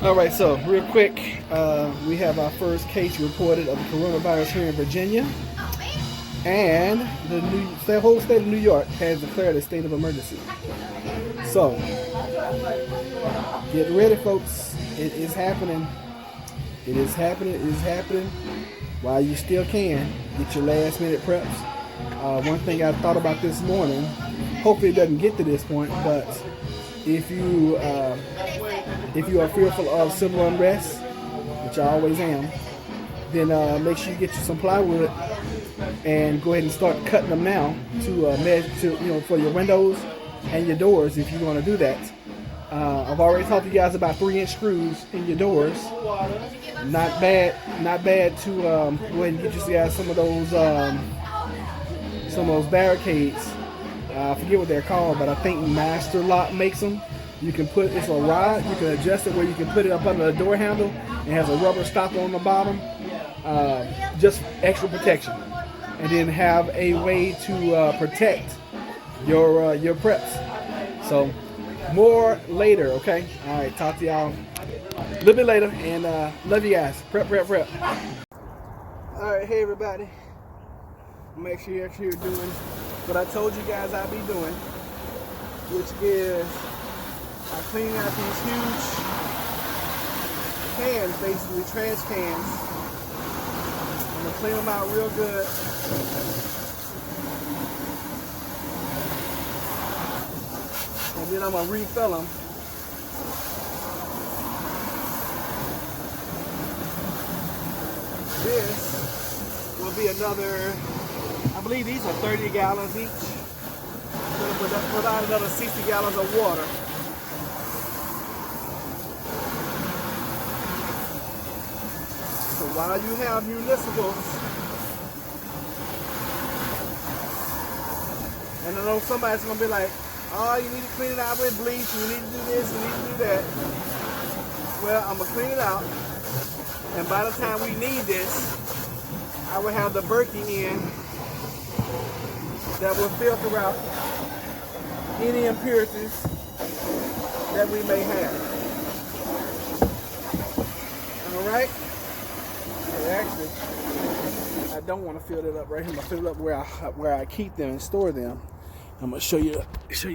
All right, so real quick, we have our first case reported of the coronavirus here in Virginia, and the whole state of New York has declared a state of emergency. So, get ready, folks. It is happening. It is happening. It is happening. While you still can, get your last minute preps. One thing I thought about this morning, hopefully it doesn't get to this point, but if you are fearful of civil unrest, which I always am, then make sure you get you some plywood and go ahead and start cutting them now to measure for your windows and your doors if you want to do that. I've already talked to you guys about 3-inch screws in your doors. Not bad to go ahead and get you guys some of those barricades. I forget what they're called, but I think Master Lock makes them. You can put, it's a rod, you can adjust it where you can put it up under the door handle. It has a rubber stopper on the bottom, just extra protection. And then have a way to protect your preps. So more later, okay? All right, talk to y'all a little bit later, and love you guys. Prep. All right, hey everybody. Make sure you're doing what I told you guys I'd be doing, which is I'm cleaning out these huge cans, basically trash cans. I'm gonna clean them out real good. And then I'm gonna refill them. This will be another, I believe these are 30 gallons each. I'm gonna put out another 60 gallons of water. So while you have municipals, and I know somebody's gonna be like, oh, you need to clean it out with bleach, you need to do this, you need to do that. Well, I'm gonna clean it out, and by the time we need this, I will have the Berkey in that will filter out any impurities that we may have. All right? Actually, I don't want to fill it up right here. I'm gonna fill it up where I keep them and store them. I'm gonna show you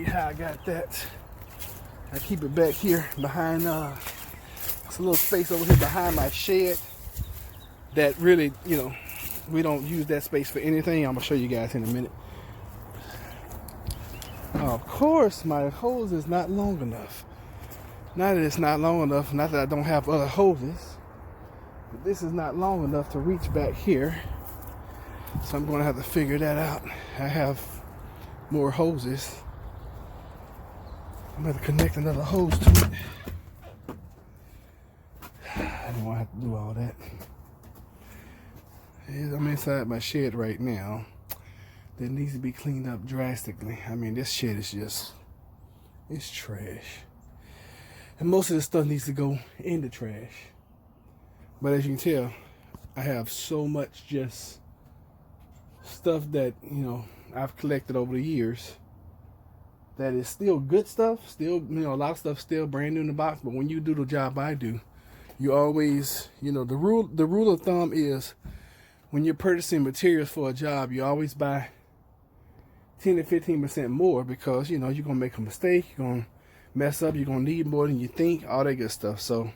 how I got that. I keep it back here behind. It's a little space over here behind my shed. That really, we don't use that space for anything. I'm gonna show you guys in a minute. Of course, my hose is not long enough. Not that it's not long enough. Not that I don't have other hoses. But this is not long enough to reach back here. So I'm going to have to figure that out. I have more hoses. I'm going to connect another hose to it. I don't want to have to do all that. I'm inside my shed right now. That needs to be cleaned up drastically. I mean, this shed is it's trash. And most of the stuff needs to go in the trash. But as you can tell, I have so much just stuff that, I've collected over the years that is still good stuff. Still, a lot of stuff still brand new in the box. But when you do the job I do, you always, the rule of thumb is when you're purchasing materials for a job, you always buy 10 to 15% more because, you're going to make a mistake. You're going to mess up. You're going to need more than you think. All that good stuff. So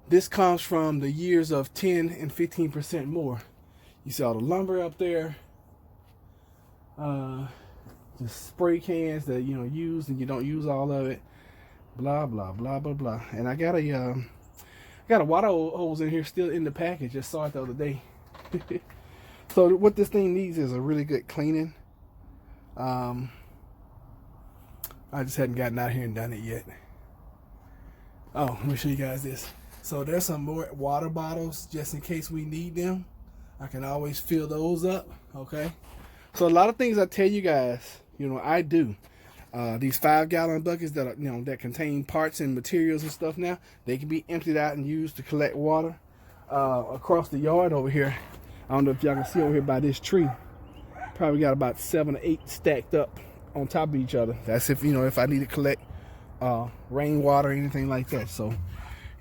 this comes from the years of 10 and 15% more. You see all the lumber up there, the spray cans that use and you don't use all of it, blah blah blah blah blah. And I got a water hose in here still in the package. Just saw it the other day. So what this thing needs is a really good cleaning. I just hadn't gotten out here and done it yet. Oh, let me show you guys this. So there's some more water bottles just in case we need them. I can always fill those up, okay? So a lot of things I tell you guys, I do. These 5-gallon buckets that are, that contain parts and materials and stuff now, they can be emptied out and used to collect water. Across the yard over here, I don't know if y'all can see over here by this tree, probably got about 7 or 8 stacked up on top of each other. That's if I need to collect rainwater or anything like that. So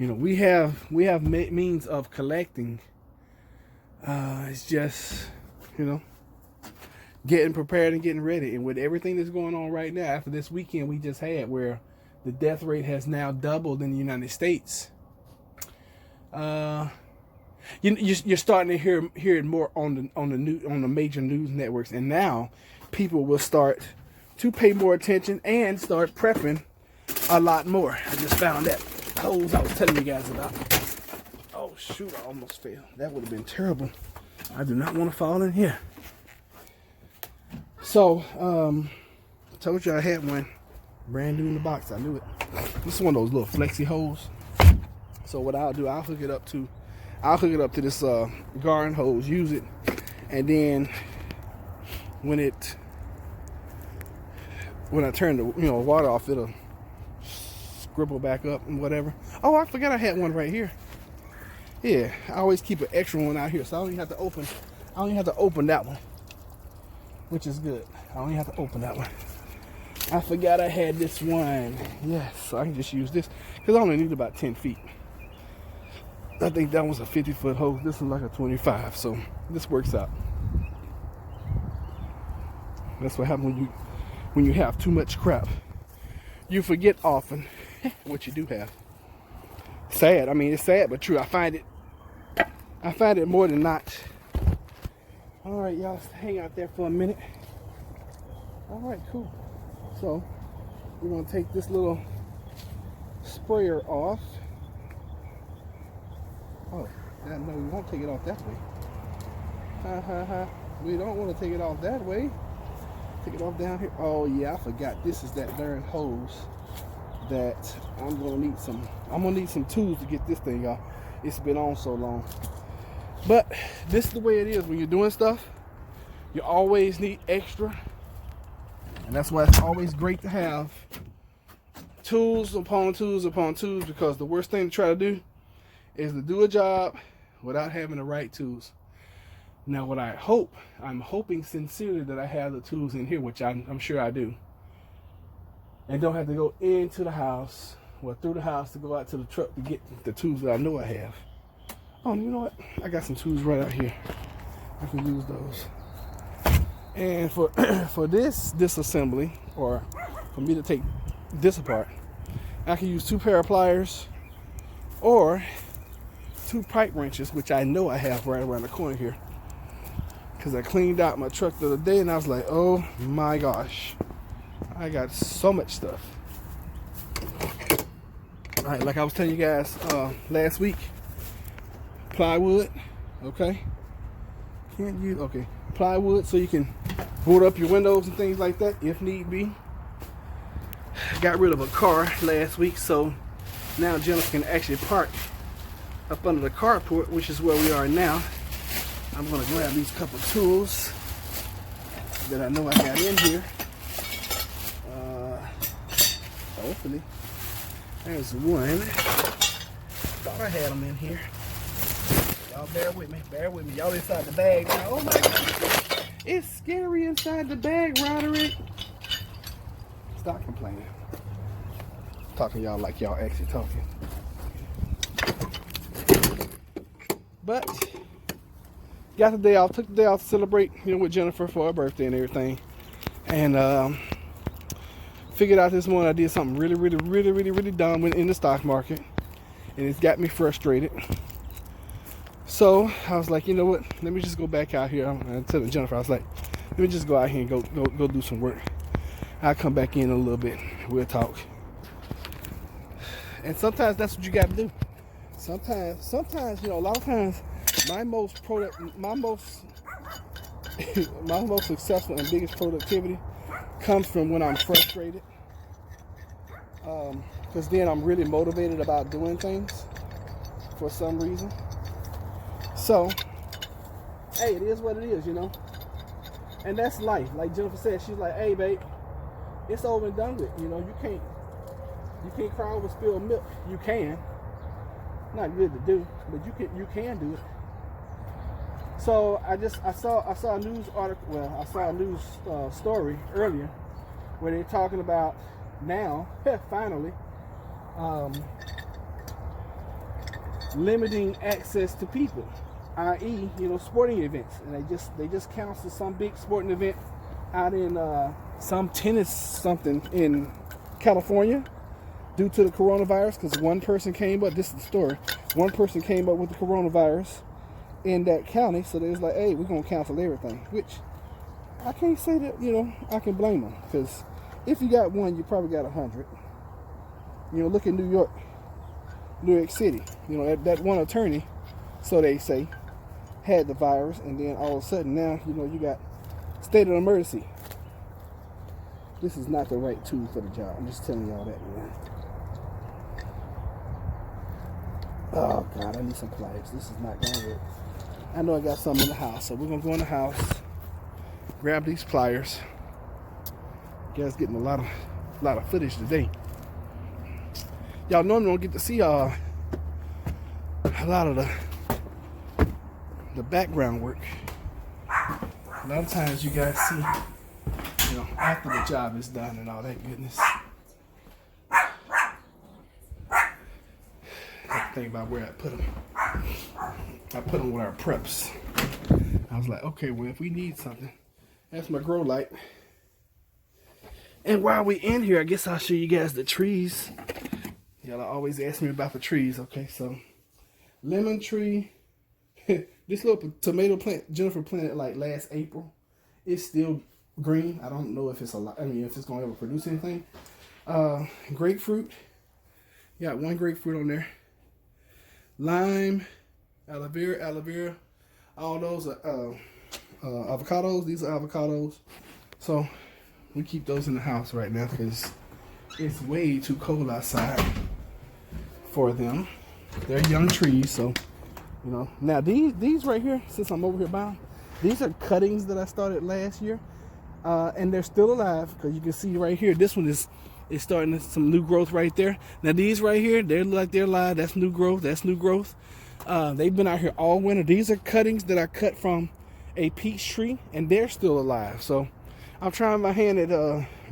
You know, we have means of collecting. It's just, you know, getting prepared and getting ready. And with everything that's going on right now, after this weekend we just had, where the death rate has now doubled in the United States, you're starting to hear it more on the major news networks, and now people will start to pay more attention and start prepping a lot more. I just found that hose I was telling you guys about. Oh shoot, I almost fell. That would have been terrible. I do not want to fall in here. So, told you I had one brand new in the box. I knew it. This is one of those little Flexi Hose. So what I'll do, I'll hook it up to this garden hose, use it, and then when I turn the water off, it'll scribble back up and whatever. Oh, I forgot I had one right here. Yeah, I always keep an extra one out here, so I don't even have to open that one, which is good. I don't even have to open that one. I forgot I had this one. Yes, so I can just use this because I only need about 10 feet. I think that was a 50-foot hose. This is like a 25, so this works out. That's what happens when you have too much crap. You forget often what you do have. Sad. I mean, it's sad but true. I find it more than not. All right, y'all, hang out there for a minute. All right, cool. So we're gonna take this little sprayer off. Oh, no, we won't take it off that way. We don't want to take it off that way. Take it off down here. Oh yeah, I forgot. This is that darn hose that I'm gonna need some. I'm gonna need some tools to get this thing off. It's been on so long. But this is the way it is when you're doing stuff. You always need extra, and that's why it's always great to have tools upon tools upon tools, because the worst thing to try to do is to do a job without having the right tools. Now what I'm hoping sincerely that I have the tools in here, which I'm sure I do, and don't have to go into the house or through the house to go out to the truck to get the tools that I know I have. Oh, you know what? I got some tools right out here. I can use those. And for this disassembly, or for me to take this apart, I can use 2 pair of pliers or 2 pipe wrenches, which I know I have right around the corner here, because I cleaned out my truck the other day and I was like, oh my gosh, I got so much stuff. All right, like I was telling you guys last week, plywood, okay? Can't use, okay, plywood so you can board up your windows and things like that if need be. Got rid of a car last week, so now Jennifer can actually park up under the carport, which is where we are now. I'm gonna grab these couple tools that I know I got in here. Hopefully, there's one. Thought I had them in here. Y'all bear with me. Y'all inside the bag now. Oh my God, it's scary inside the bag, Roderick. Stop complaining. Talking to y'all like y'all actually talking. But got the day off, took the day off to celebrate, with Jennifer for her birthday and everything. And figured out this morning I did something really dumb in the stock market, and it's got me frustrated. So I was like, you know what? Let me just go back out here. I'm telling Jennifer, I was like, let me just go out here and go do some work. I'll come back in a little bit. We'll talk. And sometimes that's what you got to do. Sometimes, a lot of times, my most successful and biggest productivity comes from when I'm frustrated. Because then I'm really motivated about doing things for some reason. So, hey, it is what it is, And that's life. Like Jennifer said, she's like, hey, babe, it's over and done with. You can't cry over spilled milk. You can. Not good to do, but you can do it. So I saw a news article. Well, I saw a news story earlier where they're talking about now finally limiting access to people, i.e., sporting events, and they just canceled some big sporting event out in some tennis something in California due to the coronavirus, because one person came up. This is the story. One person came up with the coronavirus in that county, so they was like, "Hey, we're gonna cancel everything." Which I can't say that I can blame them, because if you got one, you probably got 100. Look at New York City. That one attorney, so they say, had the virus, and then all of a sudden now you got state of emergency. This is not the right tool for the job. I'm just telling y'all that, man. Oh God, I need some pliers. This is not gonna work. I know I got something in the house, so we're gonna go in the house, grab these pliers. You guys getting a lot of footage today. Y'all normally don't get to see a lot of the background work. A lot of times you guys see, after the job is done and all that goodness. I have to think about where I put them. I put them with our preps. I was like, okay, well, if we need something, that's my grow light. And while we in here, I guess I'll show you guys the trees. Y'all always ask me about the trees. Okay, so lemon tree. This little tomato plant Jennifer planted like last April. It's still green. I don't know if it's if it's gonna ever produce anything. Grapefruit. Got one grapefruit on there. Lime, aloe vera. All those are avocados. These are avocados. So we keep those in the house right now because it's way too cold outside for them. They're young trees, so Now these right here, since I'm over here bound, these are cuttings that I started last year, and they're still alive because you can see right here. This one is starting some new growth right there. Now these right here, they're alive. That's new growth. That's new growth. They've been out here all winter. These are cuttings that I cut from a peach tree, and they're still alive. So I'm trying my hand at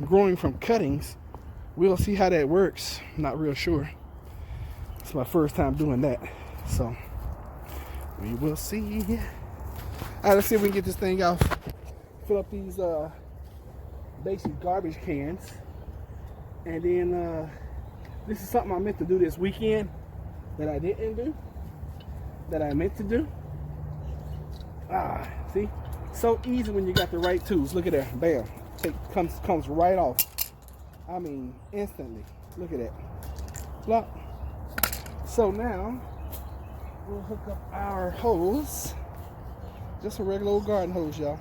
growing from cuttings. We'll see how that works. I'm not real sure. It's my first time doing that, so we will see. All right, let's see if we can get this thing out. Fill up these basic garbage cans, and then this is something I meant to do this weekend that I didn't do, that I meant to do. See, so easy when you got the right tools. Look at that, bam, comes right off. I mean, instantly. Look at that. Plop. So now we'll hook up our hose. Just a regular old garden hose, y'all.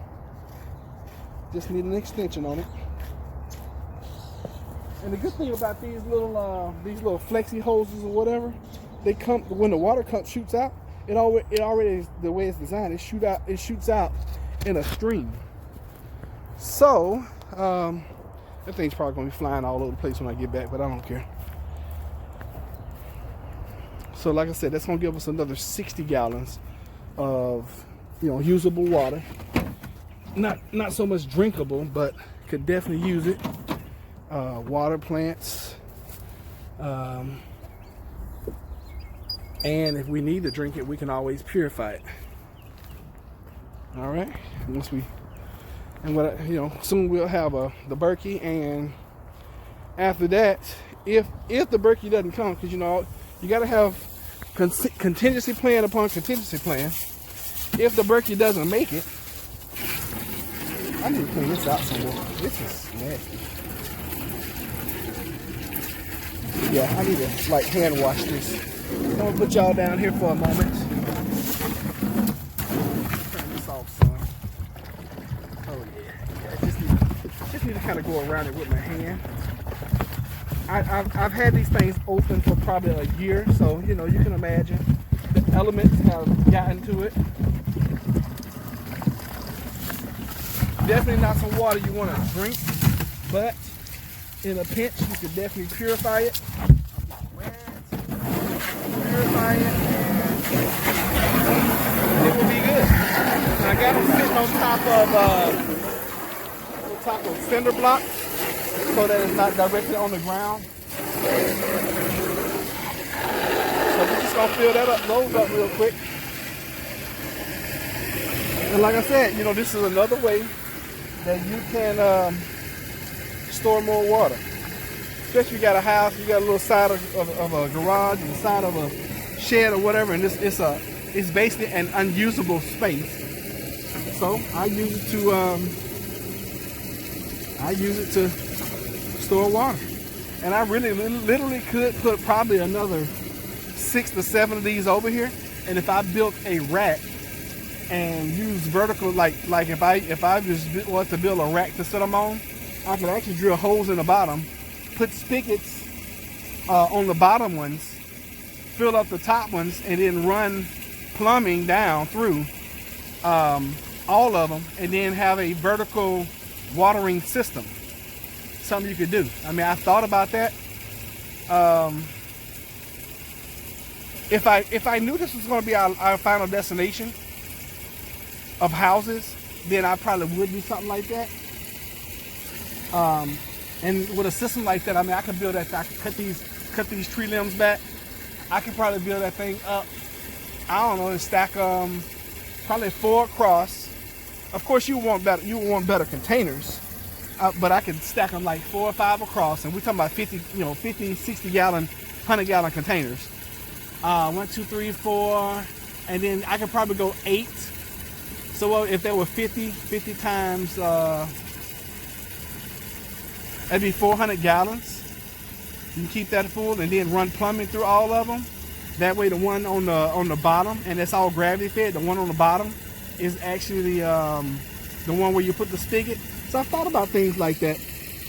Just need an extension on it. And the good thing about these little Flexi hoses or whatever, they come when the water shoots out. It already is the way it's designed. It shoots out in a stream. So that thing's probably gonna be flying all over the place when I get back, but I don't care. So like I said, that's gonna give us another 60 gallons of usable water. Not so much drinkable, but could definitely use it. Water plants, and if we need to drink it, we can always purify it. All right. Soon we'll have the Berkey, and after that, if the Berkey doesn't come, because you got to have contingency plan upon contingency plan. If the Berkey doesn't make it, I need to clean this out some more. This is nasty. Yeah, I need to hand wash this. I'm gonna put y'all down here for a moment. Turn this off, son. Oh yeah. Just need to kind of go around it with my hand. I've had these things open for probably a year, so you can imagine the elements have gotten to it. Definitely not some water you want to drink, but in a pinch you could definitely purify it. Purify it, and it will be good. And I got them sitting on top of cinder blocks, so that it's not directly on the ground. So we're just gonna fill those up real quick. And like I said, you know, this is another way that you can store more water. Especially if you got a house, you got a little side of a garage, and the side of a shed or whatever, and it's basically an unusable space. So I use it to store water. And I really literally could put probably another 6 to 7 of these over here. And if I built a rack and use vertical, like if I just want to build a rack to set them on, I could actually drill holes in the bottom, put spigots on the bottom ones, fill up the top ones, and then run plumbing down through all of them, and then have a vertical watering system. Something you could do. I mean, I thought about that. If I knew this was going to be our final destination of houses, then I probably would do something like that. And with a system like that, I mean, I could build that. I could cut these tree limbs back. I could probably build that thing up. I don't know, and stack probably 4 across. Of course, you want better containers, but I could stack them like 4 or 5 across, and we're talking about 50, 60 gallon, 100 gallon containers. 1, 2, 3, 4, and then I could probably go 8. So if there were 50 times, that'd be 400 gallons. You can keep that full and then run plumbing through all of them. That way the one on the bottom, and that's all gravity fed, the one on the bottom is actually the one where you put the spigot. So I thought about things like that.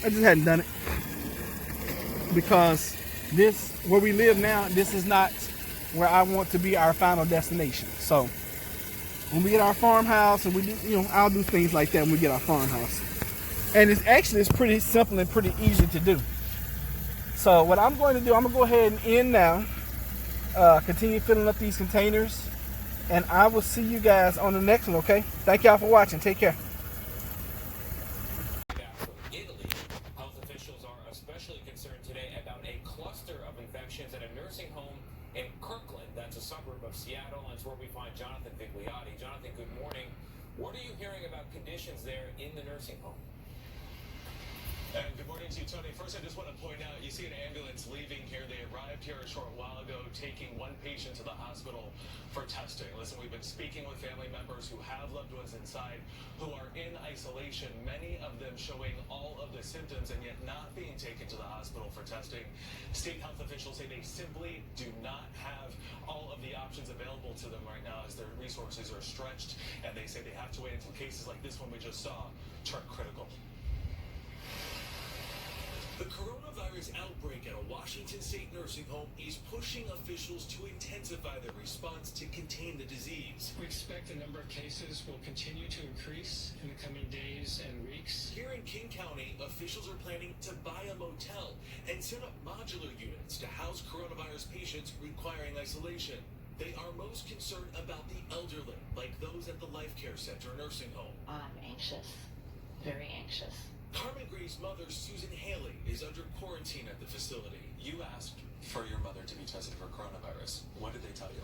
I just hadn't done it. Because where we live now, this is not where I want to be our final destination. So when we get our farmhouse, and we do, I'll do things like that when we get our farmhouse. And it's pretty simple and pretty easy to do. So what I'm going to do, I'm going to go ahead and end now. Continue filling up these containers. And I will see you guys on the next one, okay? Thank y'all for watching. Take care. Italy, health officials are especially concerned today about a cluster of infections at a nursing home in Kirkland. That's a suburb of Seattle, and it's where we find Jonathan Vigliotti. Jonathan, good morning. What are you hearing about conditions there in the nursing home? And good morning to you, Tony. First, I just want to point out, you see an ambulance leaving here. They arrived here a short while ago, taking one patient to the hospital for testing. Listen, we've been speaking with family members who have loved ones inside who are in isolation, many of them showing all of the symptoms and yet not being taken to the hospital for testing. State health officials say they simply do not have all of the options available to them right now as their resources are stretched, and they say they have to wait until cases like this one we just saw turn critical. The coronavirus outbreak at a Washington state nursing home is pushing officials to intensify their response to contain the disease. We expect the number of cases will continue to increase in the coming days and weeks. Here in King County, officials are planning to buy a motel and set up modular units to house coronavirus patients requiring isolation. They are most concerned about the elderly, like those at the Life Care Center nursing home. I'm anxious, very anxious. Carmen Gray's mother, Susan Haley, is under quarantine at the facility. You asked for your mother to be tested for coronavirus. What did they tell you?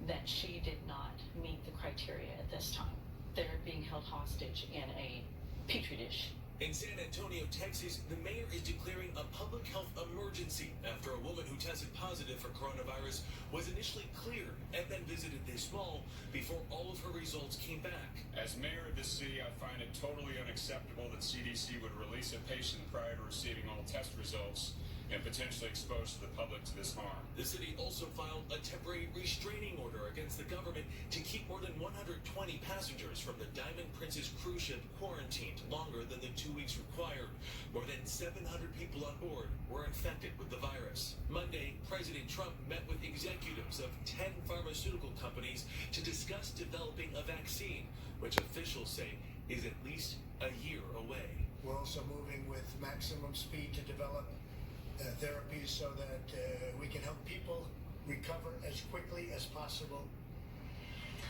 That she did not meet the criteria at this time. They're being held hostage in a petri dish. In San Antonio, Texas, the mayor is declaring a public health emergency after a woman who tested positive for coronavirus was initially cleared and then visited this mall before all of her results came back. As mayor of this city, I find it totally unacceptable that CDC would release a patient prior to receiving all test results and potentially expose the public to this harm. The city also filed a temporary restraining order against the government to keep more than 120 passengers from the Diamond Princess cruise ship quarantined longer than the 2 weeks required. More than 700 people on board were infected with the virus. Monday, President Trump met with executives of 10 pharmaceutical companies to discuss developing a vaccine, which officials say is at least a year away. We're also moving with maximum speed to develop therapies so that we can help people recover as quickly as possible.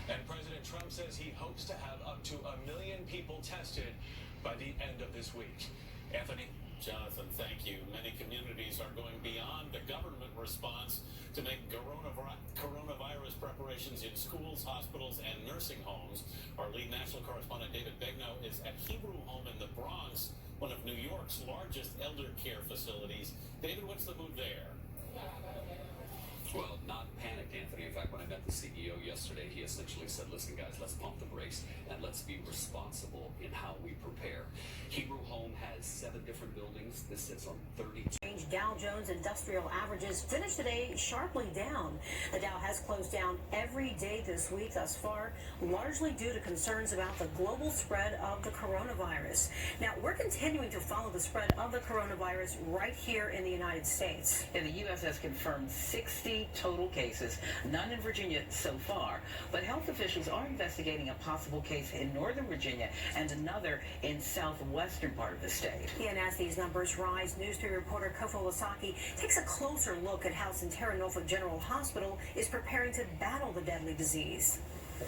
And President Trump says he hopes to have up to 1 million people tested by the end of this week. Anthony? Jonathan, thank you. Many communities are going beyond the government response to make coronavirus preparations in schools, hospitals, and nursing homes. Our lead national correspondent David Begnaud is at Hebrew Home in the Bronx, one of New York's largest elder care facilities. David, what's the mood there? Well, not panicked, Anthony. In fact, when I met the CEO yesterday, he essentially said, listen, guys, let's pump the brakes and let's be responsible in how we prepare. Hebrew Home has 7 different buildings. This sits on 32. Dow Jones Industrial Averages finished today sharply down. The Dow has closed down every day this week thus far, largely due to concerns about the global spread of the coronavirus. Now, we're continuing to follow the spread of the coronavirus right here in the United States. And the U.S. has confirmed 60 total cases, none in Virginia so far, but health officials are investigating a possible case in Northern Virginia and another in southwestern part of the state. Yeah, and as these numbers rise, News 3 reporter Kofo Lasaki takes a closer look at how Sentara Norfolk General Hospital is preparing to battle the deadly disease.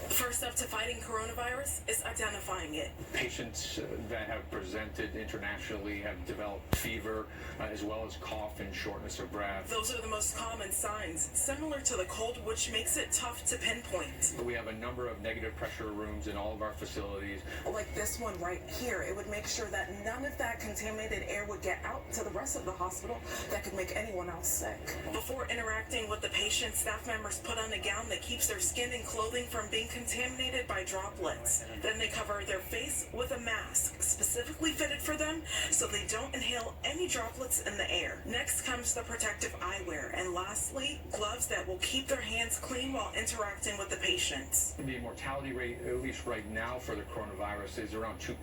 First step to fighting coronavirus is identifying it. Patients that have presented internationally have developed fever, as well as cough and shortness of breath. Those are the most common signs, similar to the cold, which makes it tough to pinpoint. We have a number of negative pressure rooms in all of our facilities. Like this one right here, it would make sure that none of that contaminated air would get out to the rest of the hospital that could make anyone else sick. Before interacting with the patient, staff members put on a gown that keeps their skin and clothing from being contaminated by droplets. Then they cover their face with a mask specifically fitted for them so they don't inhale any droplets in the air. Next comes the protective eyewear, and lastly, gloves that will keep their hands clean while interacting with the patients. The mortality rate, at least right now for the coronavirus, is around 2%.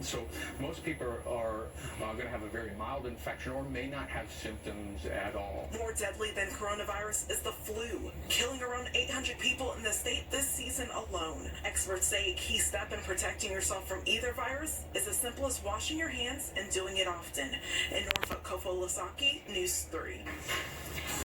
So most people are going to have a very mild infection or may not have symptoms at all. More deadly than coronavirus is the flu, killing around 800 people in the state this season alone. Experts say a key step in protecting yourself from either virus is as simple as washing your hands and doing it often. In Norfolk, Kofo Lasaki, News 3.